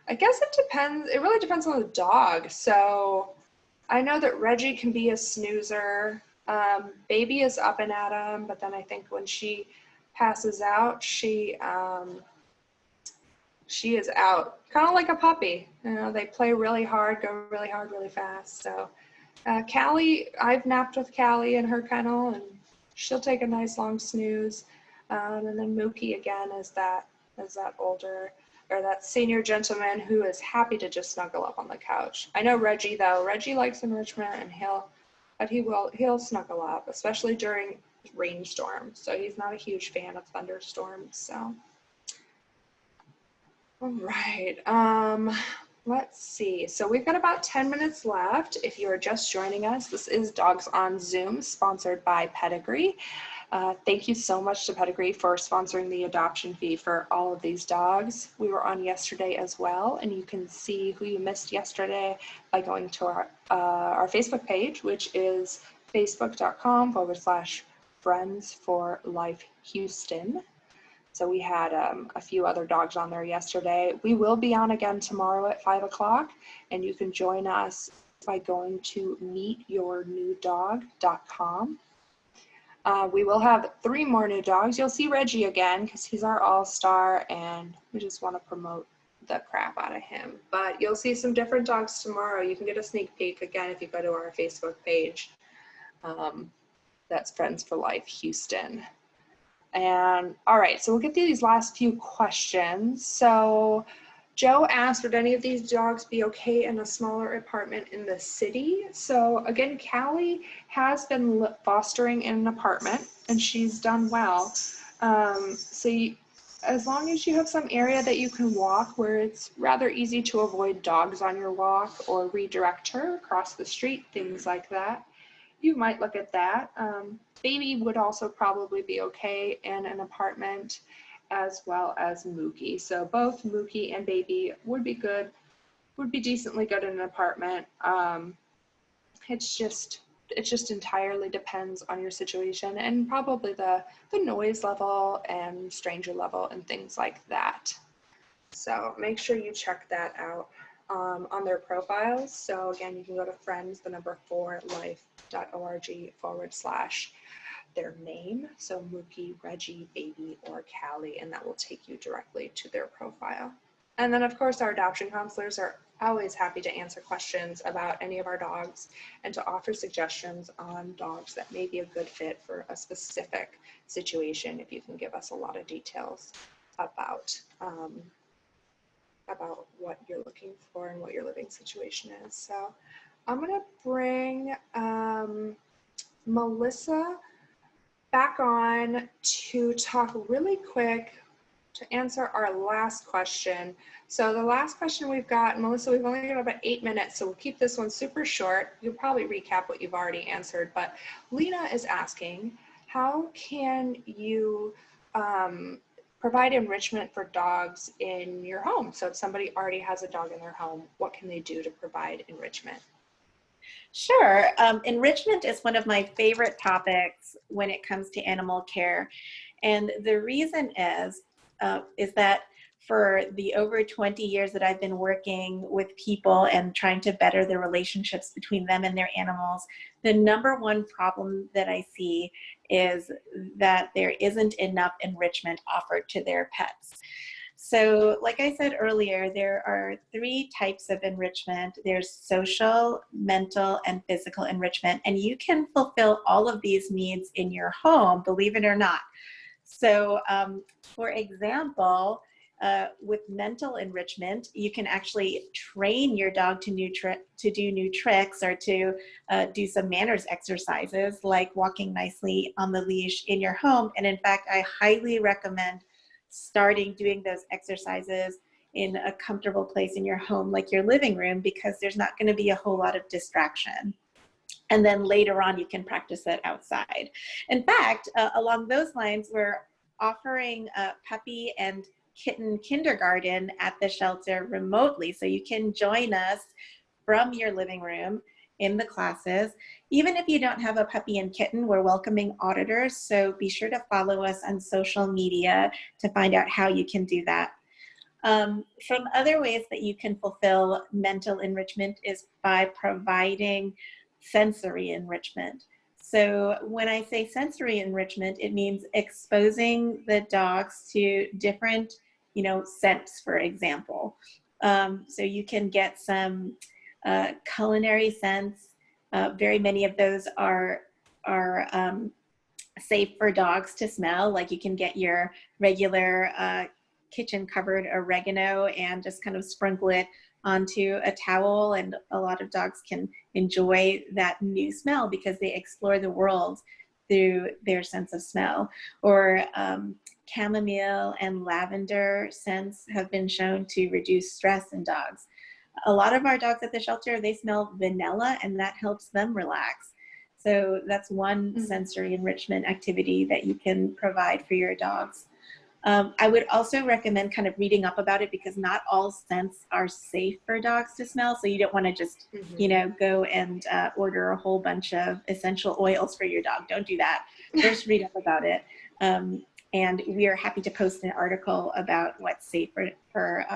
I guess it depends. It really depends on the dog. So I know that Reggie can be a snoozer. Baby is up and at him, but then I think when she passes out, she is out, kind of like a puppy. They play really hard, go really hard, really fast. So Callie, I've napped with Callie in her kennel, and she'll take a nice long snooze. And then Mookie again is that older or that senior gentleman who is happy to just snuggle up on the couch. I know Reggie though. Reggie likes enrichment, and he'll snuggle up, especially during rainstorms. So he's not a huge fan of thunderstorms. So, all right. Let's see. So we've got about 10 minutes left. If you are just joining us, this is Dogs on Zoom, sponsored by Pedigree. Thank you so much to Pedigree for sponsoring the adoption fee for all of these dogs. We were on yesterday as well, and you can see who you missed yesterday by going to our Facebook page, which is facebook.com/Friends for Life Houston. So we had a few other dogs on there yesterday. We will be on again tomorrow at 5 o'clock, and you can join us by going to meetyournewdog.com. We will have 3 more new dogs. You'll see Reggie again because he's our all-star, and we just want to promote the crap out of him. But you'll see some different dogs tomorrow. You can get a sneak peek again if you go to our Facebook page. That's Friends for Life Houston. And all right, so we'll get through these last few questions. So Joe asked, would any of these dogs be okay in a smaller apartment in the city? So again, Callie has been fostering in an apartment, and she's done well. As long as you have some area that you can walk where it's rather easy to avoid dogs on your walk or redirect her across the street, things like that, you might look at that. Baby would also probably be okay in an apartment, as well as Mookie. So both Mookie and Baby would be good, would be decently good in an apartment. It just entirely depends on your situation and probably the noise level and stranger level and things like that. So make sure you check that out on their profiles. So again, you can go to friends4life.org/ their name. So Mookie, Reggie, Baby, or Callie, and that will take you directly to their profile. And then of course, our adoption counselors are always happy to answer questions about any of our dogs and to offer suggestions on dogs that may be a good fit for a specific situation if you can give us a lot of details about what you're looking for and what your living situation is. So I'm gonna bring Melissa back on to talk really quick to answer our last question. So the last question we've got, Melissa, we've only got about 8 minutes, so we'll keep this one super short. You'll probably recap what you've already answered, but Lena is asking, how can you provide enrichment for dogs in your home? So if somebody already has a dog in their home, what can they do to provide enrichment? Sure. Enrichment is one of my favorite topics when it comes to animal care. And the reason is that for the over 20 years that I've been working with people and trying to better the relationships between them and their animals, the number one problem that I see is that there isn't enough enrichment offered to their pets. So like I said earlier, there are 3 types of enrichment. There's social, mental, and physical enrichment, and you can fulfill all of these needs in your home, believe it or not. So for example, with mental enrichment, you can actually train your dog to do new tricks or to do some manners exercises like walking nicely on the leash in your home. And in fact, I highly recommend starting doing those exercises in a comfortable place in your home, like your living room, because there's not going to be a whole lot of distraction. And then later on, you can practice it outside. In fact, along those lines, we're offering puppy and kitten kindergarten at the shelter remotely. So you can join us from your living room in the classes. Even if you don't have a puppy and kitten, we're welcoming auditors. So be sure to follow us on social media to find out how you can do that. Some other ways that you can fulfill mental enrichment is by providing sensory enrichment. So when I say sensory enrichment, it means exposing the dogs to different, scents, for example. So you can get some culinary scents. Very many of those are safe for dogs to smell. Like you can get your regular kitchen covered oregano and just kind of sprinkle it onto a towel. And a lot of dogs can enjoy that new smell because they explore the world through their sense of smell. Or chamomile and lavender scents have been shown to reduce stress in dogs. A lot of our dogs at the shelter, they smell vanilla, and that helps them relax. So that's one sensory enrichment activity that you can provide for your dogs. I would also recommend kind of reading up about it, because not all scents are safe for dogs to smell. So you don't want to just, you know, go and order a whole bunch of essential oils for your dog. Don't do that. First, read up about it. And we are happy to post an article about what's safe for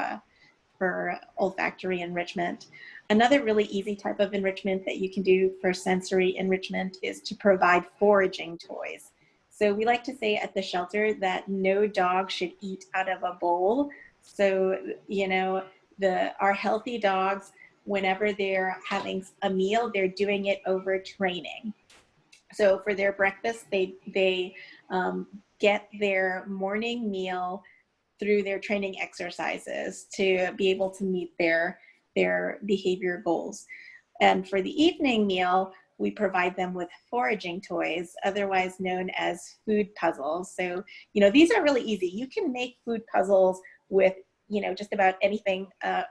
olfactory enrichment. Another really easy type of enrichment that you can do for sensory enrichment is to provide foraging toys. So we like to say at the shelter that no dog should eat out of a bowl. So, you know, our healthy dogs, whenever they're having a meal, they're doing it over training. So for their breakfast, they get their morning meal through their training exercises to be able to meet their behavior goals. And for the evening meal, we provide them with foraging toys, otherwise known as food puzzles. So, you know, these are really easy. You can make food puzzles with, you know, just about anything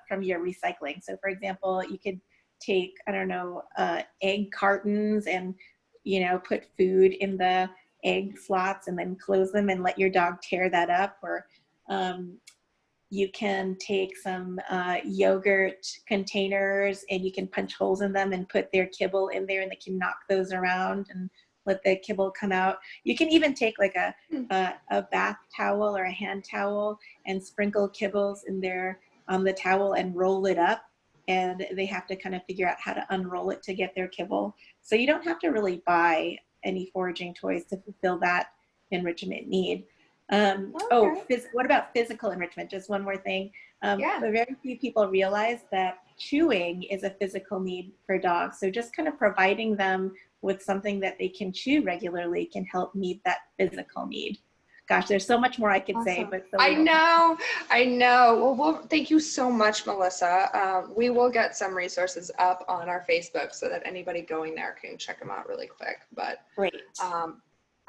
from your recycling. So for example, you could take, I don't know, egg cartons and, you know, put food in the egg slots and then close them and let your dog tear that up. Or you can take some yogurt containers and you can punch holes in them and put their kibble in there, and they can knock those around and let the kibble come out. You can even take like a bath towel or a hand towel and sprinkle kibbles in there on the towel and roll it up, and they have to kind of figure out how to unroll it to get their kibble. So you don't have to really buy any foraging toys to fulfill that enrichment need. What about physical enrichment? Just one more thing. Very few people realize that chewing is a physical need for dogs. So just kind of providing them with something that they can chew regularly can help meet that physical need. Gosh, there's so much more I could say, but I know. Well, thank you so much, Melissa. We will get some resources up on our Facebook so that anybody going there can check them out really quick. But great.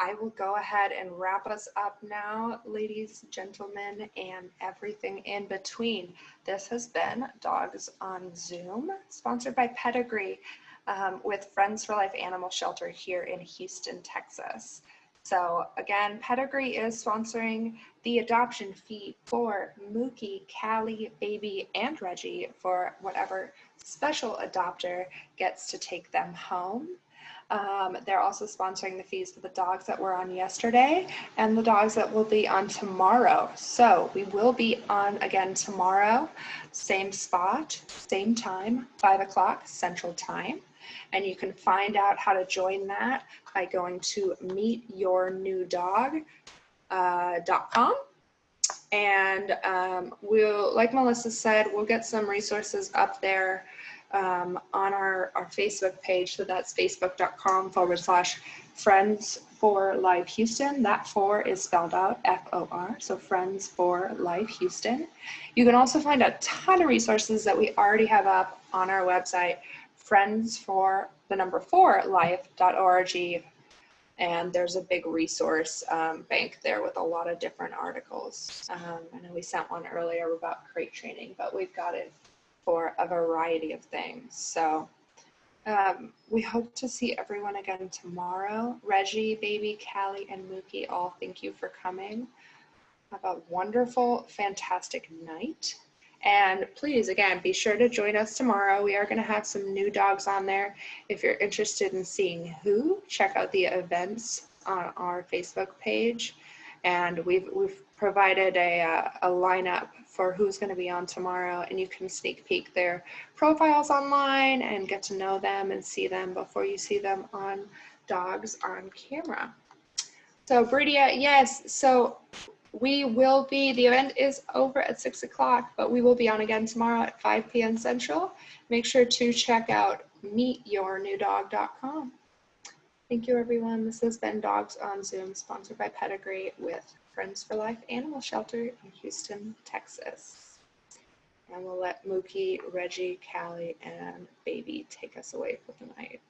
I will go ahead and wrap us up now, ladies, gentlemen, and everything in between. This has been Dogs on Zoom, sponsored by Pedigree, with Friends for Life Animal Shelter here in Houston, Texas. So again, Pedigree is sponsoring the adoption fee for Mookie, Callie, Baby, and Reggie for whatever special adopter gets to take them home. They're also sponsoring the fees for the dogs that were on yesterday and the dogs that will be on tomorrow. So we will be on again tomorrow, same spot, same time, 5 o'clock Central Time. And you can find out how to join that by going to meetyournewdog.com. And we'll, like Melissa said, we'll get some resources up there on our Facebook page. So that's facebook.com/Friends for Life Houston. That 4 is spelled out FOR, so Friends for Life Houston. You can also find a ton of resources that we already have up on our website, friendsfor4life.org. And there's a big resource bank there with a lot of different articles. I know we sent one earlier about crate training, but we've got it for a variety of things. So we hope to see everyone again tomorrow. Reggie, Baby, Callie, and Mookie, all thank you for coming. Have a wonderful, fantastic night. And please, again, be sure to join us tomorrow. We are going to have some new dogs on there. If you're interested in seeing who, check out the events on our Facebook page. And we've provided a lineup for who's going to be on tomorrow, and you can sneak peek their profiles online and get to know them and see them before you see them on Dogs on Camera. So Bridia, yes, so we will be, the event is over at 6 o'clock, but we will be on again tomorrow at 5 p.m. Central. Make sure to check out meetyournewdog.com. Thank you, everyone. This has been Dogs on Zoom, sponsored by Pedigree with Friends for Life Animal Shelter in Houston, Texas. And we'll let Mookie, Reggie, Callie, and Baby take us away for the night.